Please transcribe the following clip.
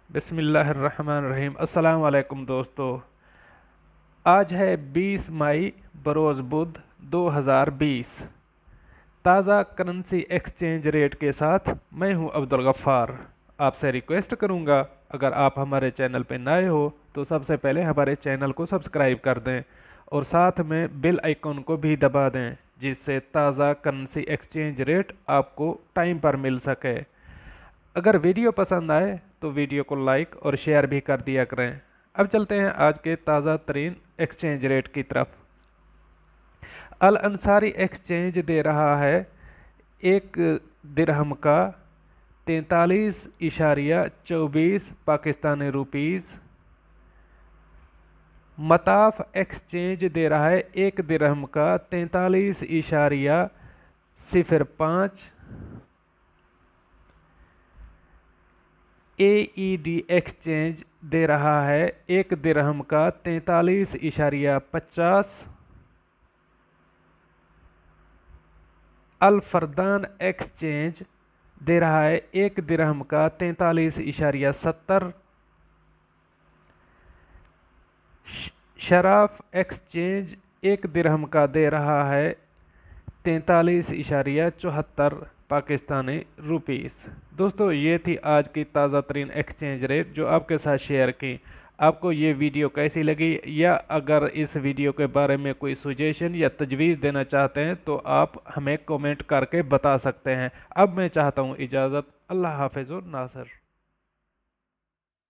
बिस्मिल्लाहिर्रहमानिर्रहीम। अस्सलाम वालेकुम दोस्तों। आज है 20 मई बरोज़ बुध 2020। ताज़ा करेंसी एक्सचेंज रेट के साथ मैं हूं अब्दुल गफ़ार। आपसे रिक्वेस्ट करूंगा, अगर आप हमारे चैनल पर नए हो तो सबसे पहले हमारे चैनल को सब्सक्राइब कर दें और साथ में बेल आइकन को भी दबा दें, जिससे ताज़ा करेंसी एक्सचेंज रेट आपको टाइम पर मिल सके। अगर वीडियो पसंद आए तो वीडियो को लाइक और शेयर भी कर दिया करें। अब चलते हैं आज के ताज़ा तरीन एक्सचेंज रेट की तरफ। अल अंसारी एक्सचेंज दे रहा है एक दिरहम का 43.24 पाकिस्तानी रुपीज़। मताफ एक्सचेंज दे रहा है एक दिरहम का 43.05। AED एक्सचेंज दे रहा है एक दिरहम का 43.50। अल फरदान एक्सचेंज दे रहा है एक दिरहम का 43.70। शराफ एक्सचेंज एक दिरहम का दे रहा है 43.74 पाकिस्तानी रुपीस। दोस्तों, ये थी आज की ताज़ा तरीन एक्सचेंज रेट जो आपके साथ शेयर की। आपको ये वीडियो कैसी लगी, या अगर इस वीडियो के बारे में कोई सुजेशन या तजवीज़ देना चाहते हैं तो आप हमें कमेंट करके बता सकते हैं। अब मैं चाहता हूँ इजाज़त। अल्लाह हाफ़िज़ और नासर।